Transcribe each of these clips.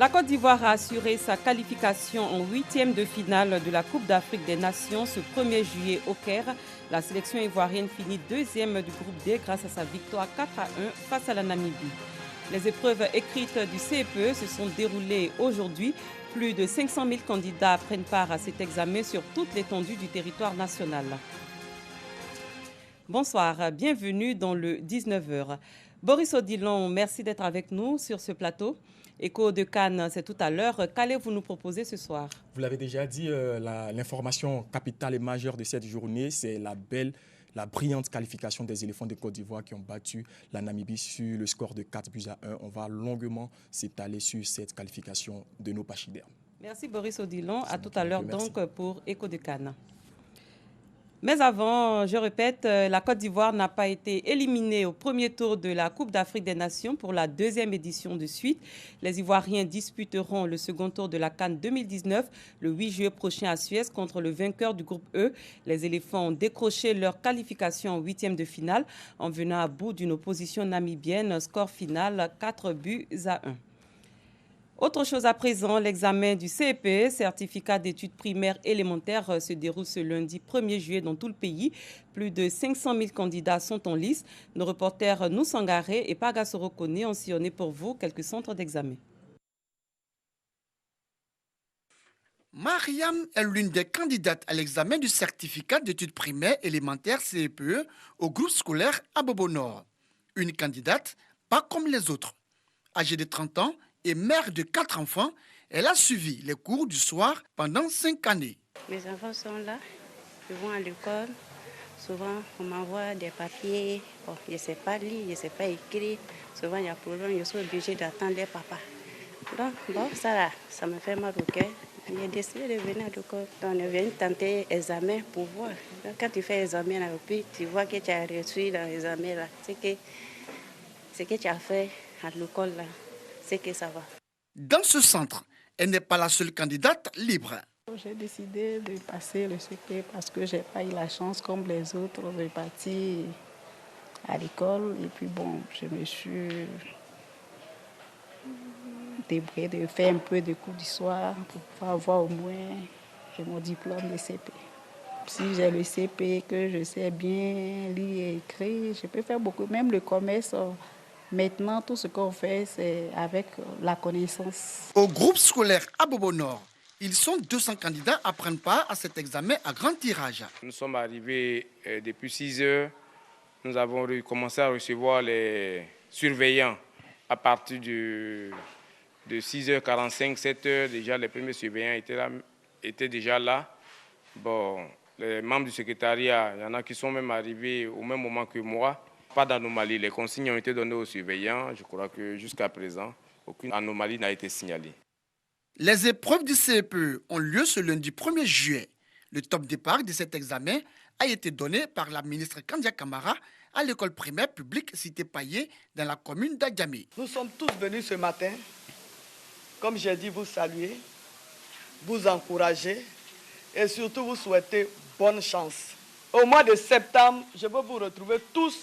La Côte d'Ivoire a assuré sa qualification en huitième de finale de la Coupe d'Afrique des Nations ce 1er juillet au Caire. La sélection ivoirienne finit deuxième du groupe D grâce à sa victoire 4-1 face à la Namibie. Les épreuves écrites du CEPE se sont déroulées aujourd'hui. Plus de 500 000 candidats prennent part à cet examen sur toute l'étendue du territoire national. Bonsoir, bienvenue dans le 19h. Boris Odilon, merci d'être avec nous sur ce plateau. Écho de Cannes, c'est tout à l'heure. Qu'allez-vous nous proposer ce soir? Vous l'avez déjà dit, l'information capitale et majeure de cette journée, c'est la brillante qualification des éléphants de Côte d'Ivoire qui ont battu la Namibie sur le score de 4-1. On va longuement s'étaler sur cette qualification de nos pachydermes. Merci Boris Odilon. À tout à l'heure donc pour Écho de Cannes. Mais avant, je répète, la Côte d'Ivoire n'a pas été éliminée au premier tour de la Coupe d'Afrique des Nations pour la deuxième édition de suite. Les Ivoiriens disputeront le second tour de la CAN 2019 le 8 juillet prochain à Suez contre le vainqueur du groupe E. Les éléphants ont décroché leur qualification en huitième de finale en venant à bout d'une opposition namibienne, score final 4-1. Autre chose à présent, l'examen du CEPE, certificat d'études primaires élémentaires, se déroule ce lundi 1er juillet dans tout le pays. Plus de 500 000 candidats sont en lice. Nos reporters Noussangaré et Pagasoro Kone ont sillonné pour vous quelques centres d'examen. Mariam est l'une des candidates à l'examen du certificat d'études primaires élémentaires CEPE au groupe scolaire à Bobo Nord. Une candidate pas comme les autres. Âgée de 30 ans, et mère de 4 enfants, elle a suivi les cours du soir pendant 5 années. Mes enfants sont là, ils vont à l'école. Souvent, on m'envoie des papiers. Bon, je ne sais pas lire, je ne sais pas écrire. Souvent, il y a problème, je suis obligée d'attendre les papas. Donc, bon, ça me fait mal au cœur. J'ai décidé de venir à l'école. Donc, on est venu tenter l'examen pour voir. Donc, quand tu fais l'examen, là, puis tu vois que tu as reçu dans l'examen, là, ce que tu as fait à l'école, là. C'est que ça va. Dans ce centre, elle n'est pas la seule candidate libre. J'ai décidé de passer le CP parce que je n'ai pas eu la chance, comme les autres, de partir à l'école. Et puis bon, je me suis débrouillée de faire un peu de cours du soir pour pouvoir avoir au moins mon diplôme de CP. Si j'ai le CP, que je sais bien lire et écrire, je peux faire beaucoup, même le commerce. Maintenant, tout ce qu'on fait, c'est avec la connaissance. Au groupe scolaire à Bobo Nord, ils sont 200 candidats à prendre part à cet examen à grand tirage. Nous sommes arrivés depuis 6 heures. Nous avons commencé à recevoir les surveillants à partir de 6h45, 7h. Déjà, les premiers surveillants étaient déjà là. Bon, les membres du secrétariat, il y en a qui sont même arrivés au même moment que moi. Pas d'anomalie. Les consignes ont été données aux surveillants. Je crois que jusqu'à présent, aucune anomalie n'a été signalée. Les épreuves du CEPE ont lieu ce lundi 1er juillet. Le top départ de cet examen a été donné par la ministre Kandia Kamara à l'école primaire publique Cité Paillé dans la commune d'Adjamé. Nous sommes tous venus ce matin, comme j'ai dit, vous saluer, vous encourager et surtout vous souhaiter bonne chance. Au mois de septembre, je veux vous retrouver tous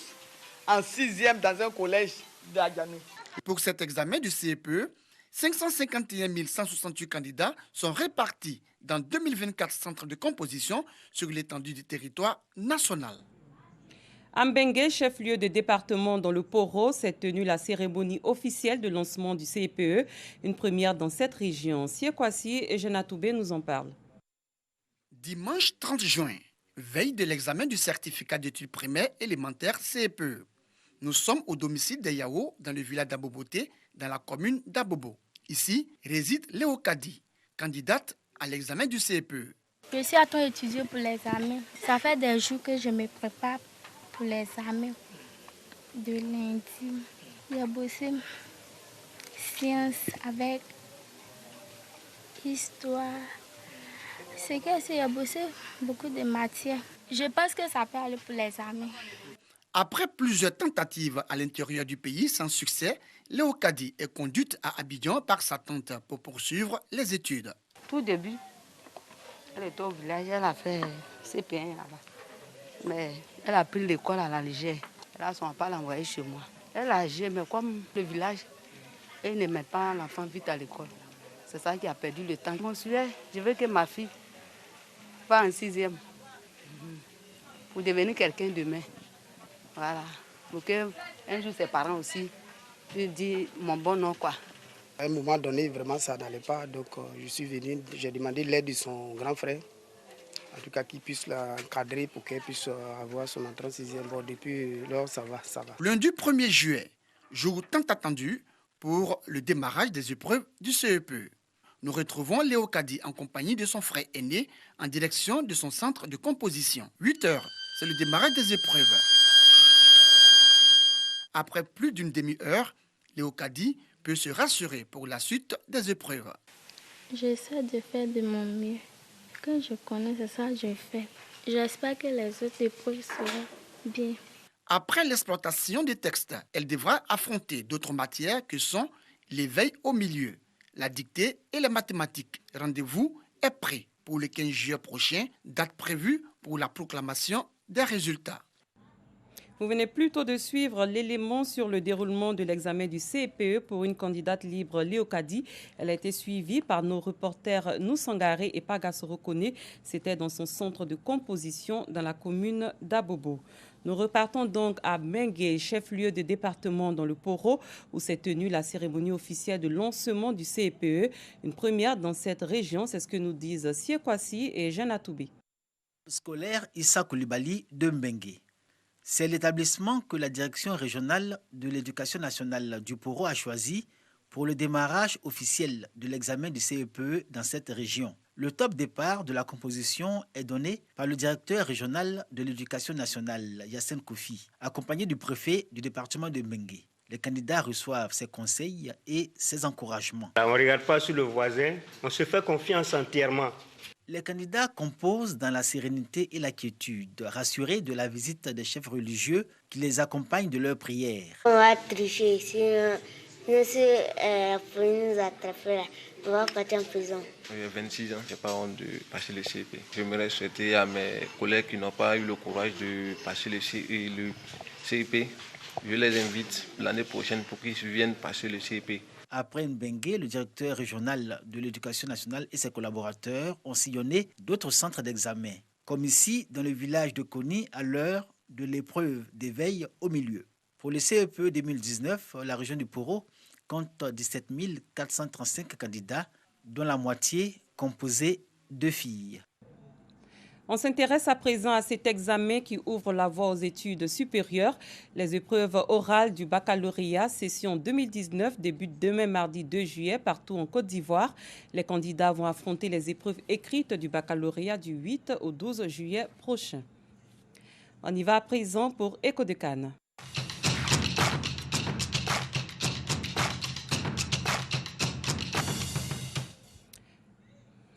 en 6e dans un collège d'Adjamé. Pour cet examen du CEPE, 551 168 candidats sont répartis dans 2024 centres de composition sur l'étendue du territoire national. À Mbengue, chef-lieu de département dans le Poro, s'est tenue la cérémonie officielle de lancement du CEPE, une première dans cette région. Siekwasi et Jenatoubé nous en parlent. Dimanche 30 juin, veille de l'examen du certificat d'études primaires élémentaires CEPE. Nous sommes au domicile des Yao, dans le village d'Aboboté, dans la commune d'Abobo. Ici réside Léo Kadi, candidate à l'examen du CEPE. Je suis à temps d'étudier pour l'examen. Ça fait des jours que je me prépare pour l'examen de lundi. J'ai bossé sciences avec histoire. C'est que j'ai bossé beaucoup de matières. Je pense que ça peut aller pour l'examen. Après plusieurs tentatives à l'intérieur du pays sans succès, Léo Kadi est conduite à Abidjan par sa tante pour poursuivre les études. Tout début, elle était au village, elle a fait CP1 là-bas. Mais elle a pris l'école à la légère. Là, on ne va pas l'envoyer chez moi. Elle a âgé, mais comme le village, elle ne met pas l'enfant vite à l'école. C'est ça qui a perdu le temps. Mon souhait, je veux que ma fille va en 6e pour devenir quelqu'un demain. Voilà. Pour qu'un jour ses parents aussi puissent dire mon bon nom, quoi. À un moment donné, vraiment, ça n'allait pas. Donc, je suis venu, j'ai demandé l'aide de son grand frère. En tout cas, qu'il puisse l'encadrer pour qu'elle puisse avoir son entrée en 6e. Bon, depuis lors, ça va. Lundi 1er juillet, jour tant attendu pour le démarrage des épreuves du CEPE. Nous retrouvons Léo Kadi en compagnie de son frère aîné en direction de son centre de composition. 8 heures, c'est le démarrage des épreuves. Après plus d'une demi-heure, Léo Kadi peut se rassurer pour la suite des épreuves. J'essaie de faire de mon mieux. Quand je connais, c'est ça que je fais. J'espère que les autres épreuves seront bien. Après l'exploitation des textes, elle devra affronter d'autres matières que sont l'éveil au milieu, la dictée et les mathématiques. Rendez-vous est pris pour le 15 juillet prochain, date prévue pour la proclamation des résultats. Vous venez plutôt de suivre l'élément sur le déroulement de l'examen du CEPE pour une candidate libre, Léo Kadi. Elle a été suivie par nos reporters Nousangaré et Pagassoro Kone. C'était dans son centre de composition dans la commune d'Abobo. Nous repartons donc à Mengue, chef-lieu de département dans le Poro, où s'est tenue la cérémonie officielle de lancement du CEPE. Une première dans cette région, c'est ce que nous disent Siekwasi et Jeanne Atoubé. Scolaire Issa Koulibaly de Mengue. C'est l'établissement que la direction régionale de l'éducation nationale du Poro a choisi pour le démarrage officiel de l'examen du CEPE dans cette région. Le top départ de la composition est donné par le directeur régional de l'éducation nationale, Yassine Koufi, accompagné du préfet du département de Mengue. Les candidats reçoivent ses conseils et ses encouragements. On ne regarde pas sur le voisin, on se fait confiance entièrement. Les candidats composent dans la sérénité et la quiétude, rassurés de la visite des chefs religieux qui les accompagnent de leurs prières. On va tricher, sinon pour nous attraper là, on va partir en prison. J'ai 26 ans, je n'ai pas honte de passer le CEP. J'aimerais souhaiter à mes collègues qui n'ont pas eu le courage de passer le CEP, je les invite l'année prochaine pour qu'ils viennent passer le CEP. Après Mbengue, le directeur régional de l'éducation nationale et ses collaborateurs ont sillonné d'autres centres d'examen, comme ici dans le village de Koni à l'heure de l'épreuve d'éveil au milieu. Pour le CEPE 2019, la région du Poro compte 17 435 candidats, dont la moitié composée de filles. On s'intéresse à présent à cet examen qui ouvre la voie aux études supérieures. Les épreuves orales du baccalauréat session 2019 débutent demain mardi 2 juillet partout en Côte d'Ivoire. Les candidats vont affronter les épreuves écrites du baccalauréat du 8 au 12 juillet prochain. On y va à présent pour Écho de Cannes.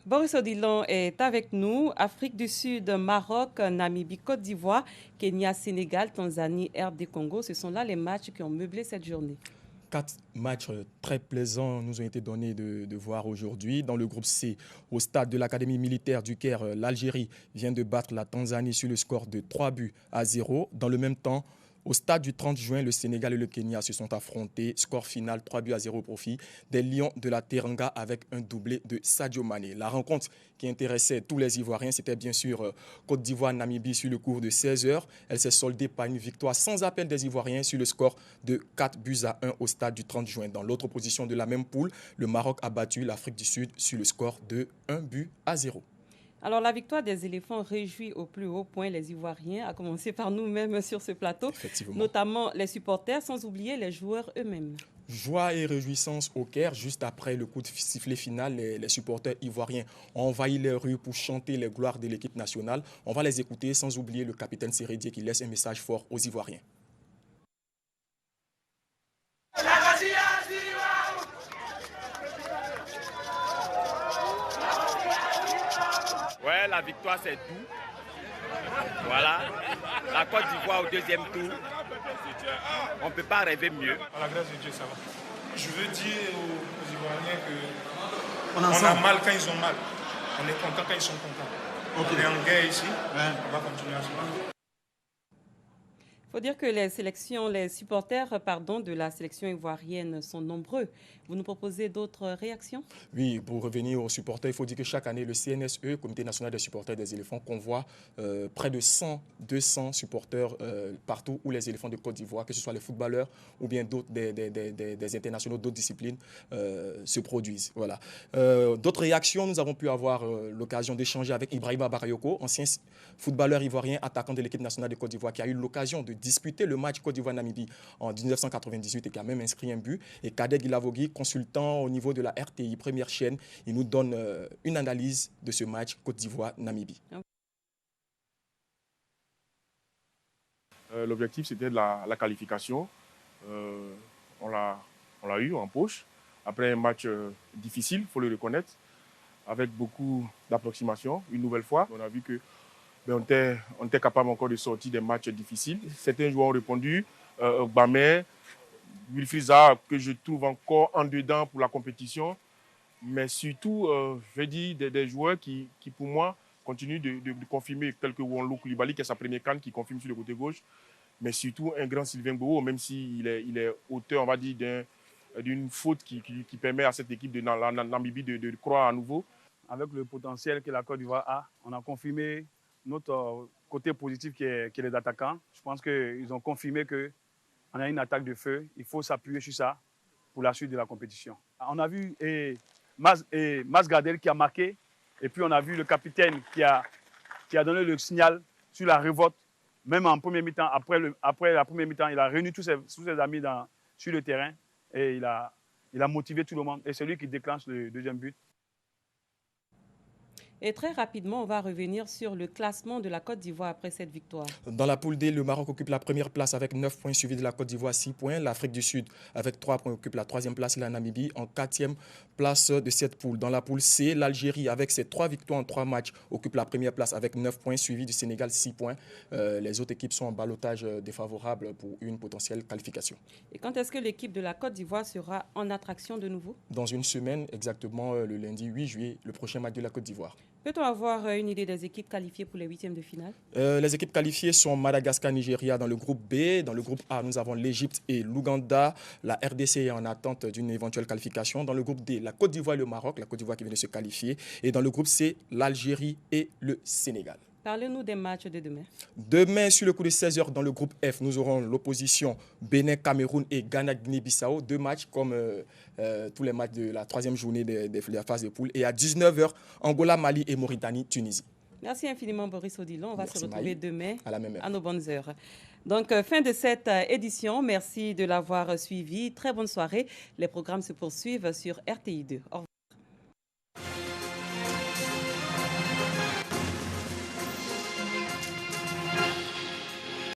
Boris Odilon est avec nous. Afrique du Sud, Maroc, Namibie, Côte d'Ivoire, Kenya, Sénégal, Tanzanie, RD Congo. Ce sont là les matchs qui ont meublé cette journée. 4 matchs très plaisants nous ont été donnés de voir aujourd'hui. Dans le groupe C, au stade de l'Académie militaire du Caire, l'Algérie vient de battre la Tanzanie sur le score de 3-0. Dans le même temps, au stade du 30 juin, le Sénégal et le Kenya se sont affrontés. Score final 3-0 au profit des Lions de la Teranga avec un doublé de Sadio Mané. La rencontre qui intéressait tous les Ivoiriens, c'était bien sûr Côte d'Ivoire-Namibie sur le cours de 16 heures. Elle s'est soldée par une victoire sans appel des Ivoiriens sur le score de 4-1 au stade du 30 juin. Dans l'autre position de la même poule, le Maroc a battu l'Afrique du Sud sur le score de 1-0. Alors, la victoire des éléphants réjouit au plus haut point les Ivoiriens, à commencer par nous-mêmes sur ce plateau, notamment les supporters, sans oublier les joueurs eux-mêmes. Joie et réjouissance au Caire. Juste après le coup de sifflet final, les supporters ivoiriens ont envahi les rues pour chanter les gloires de l'équipe nationale. On va les écouter, sans oublier le capitaine Sérédié qui laisse un message fort aux Ivoiriens. Ouais, la victoire c'est tout. Voilà. La Côte d'Ivoire au deuxième tour. On ne peut pas rêver mieux. À la grâce de Dieu, ça va. Je veux dire aux Ivoiriens qu'on a mal quand ils ont mal. On est content quand ils sont contents. Okay. On est en guerre ici. Ouais. On va continuer à se battre. Il faut dire que les supporters de la sélection ivoirienne sont nombreux. Vous nous proposez d'autres réactions? Oui, pour revenir aux supporters, il faut dire que chaque année, le CNSE, Comité national des supporters des éléphants, convoie près de 200 supporters partout où les éléphants de Côte d'Ivoire, que ce soit les footballeurs ou bien d'autres des internationaux, d'autres disciplines, se produisent. Voilà. D'autres réactions, nous avons pu avoir l'occasion d'échanger avec Ibrahima Bakayoko, ancien footballeur ivoirien, attaquant de l'équipe nationale de Côte d'Ivoire, qui a eu l'occasion de disputer le match Côte d'Ivoire-Namibie en 1998 et qui a même inscrit un but. Et Kadek Ilavogui, consultant au niveau de la RTI, première chaîne, il nous donne une analyse de ce match Côte d'Ivoire-Namibie. L'objectif, c'était la qualification. On l'a eu en poche. Après un match difficile, il faut le reconnaître, avec beaucoup d'approximations. Une nouvelle fois, on a vu que on était capable encore de sortir des matchs difficiles. Certains joueurs ont répondu. Bamer, Wilfried Zaha, que je trouve encore en dedans pour la compétition. Mais surtout, je vais dire des joueurs qui, pour moi, continuent de confirmer, tel que Wonlo Koulibaly, qui est sa première canne, qui confirme sur le côté gauche. Mais surtout, un grand Sylvain Gboro, même s'il est auteur, on va dire, d'une faute qui permet à cette équipe de Namibie de croire à nouveau. Avec le potentiel que la Côte d'Ivoire a, on a confirmé notre côté positif qui est les attaquants. Je pense qu'ils ont confirmé qu'on a une attaque de feu. Il faut s'appuyer sur ça pour la suite de la compétition. On a vu Mas Gardel qui a marqué. Et puis on a vu le capitaine qui a donné le signal sur la révolte. Même en premier mi-temps, après la première mi-temps, il a réuni tous ses amis sur le terrain. Et il a motivé tout le monde. Et c'est lui qui déclenche le deuxième but. Et très rapidement, on va revenir sur le classement de la Côte d'Ivoire après cette victoire. Dans la poule D, le Maroc occupe la première place avec 9 points, suivi de la Côte d'Ivoire 6 points. L'Afrique du Sud avec 3 points occupe la troisième place et la Namibie en quatrième place de cette poule. Dans la poule C, l'Algérie avec ses 3 victoires en 3 matchs occupe la première place avec 9 points, suivi du Sénégal 6 points. Les autres équipes sont en ballottage défavorable pour une potentielle qualification. Et quand est-ce que l'équipe de la Côte d'Ivoire sera en attraction de nouveau? Dans une semaine, exactement le lundi 8 juillet, le prochain match de la Côte d'Ivoire. Peut-on avoir une idée des équipes qualifiées pour les huitièmes de finale? Les équipes qualifiées sont Madagascar, Nigeria dans le groupe B. Dans le groupe A, nous avons l'Égypte et l'Ouganda. La RDC est en attente d'une éventuelle qualification. Dans le groupe D, la Côte d'Ivoire et le Maroc. La Côte d'Ivoire qui vient de se qualifier. Et dans le groupe C, l'Algérie et le Sénégal. Parlez-nous des matchs de demain. Demain, sur le coup de 16h, dans le groupe F, nous aurons l'opposition Bénin-Cameroun et Ghana-Guinée-Bissau. 2 matchs comme tous les matchs de la troisième journée de la phase de poule. Et à 19h, Angola, Mali et Mauritanie-Tunisie. Merci infiniment, Boris Odilon. On va se retrouver demain à la même heure. À nos bonnes heures. Donc, fin de cette édition. Merci de l'avoir suivi. Très bonne soirée. Les programmes se poursuivent sur RTI2. Au revoir.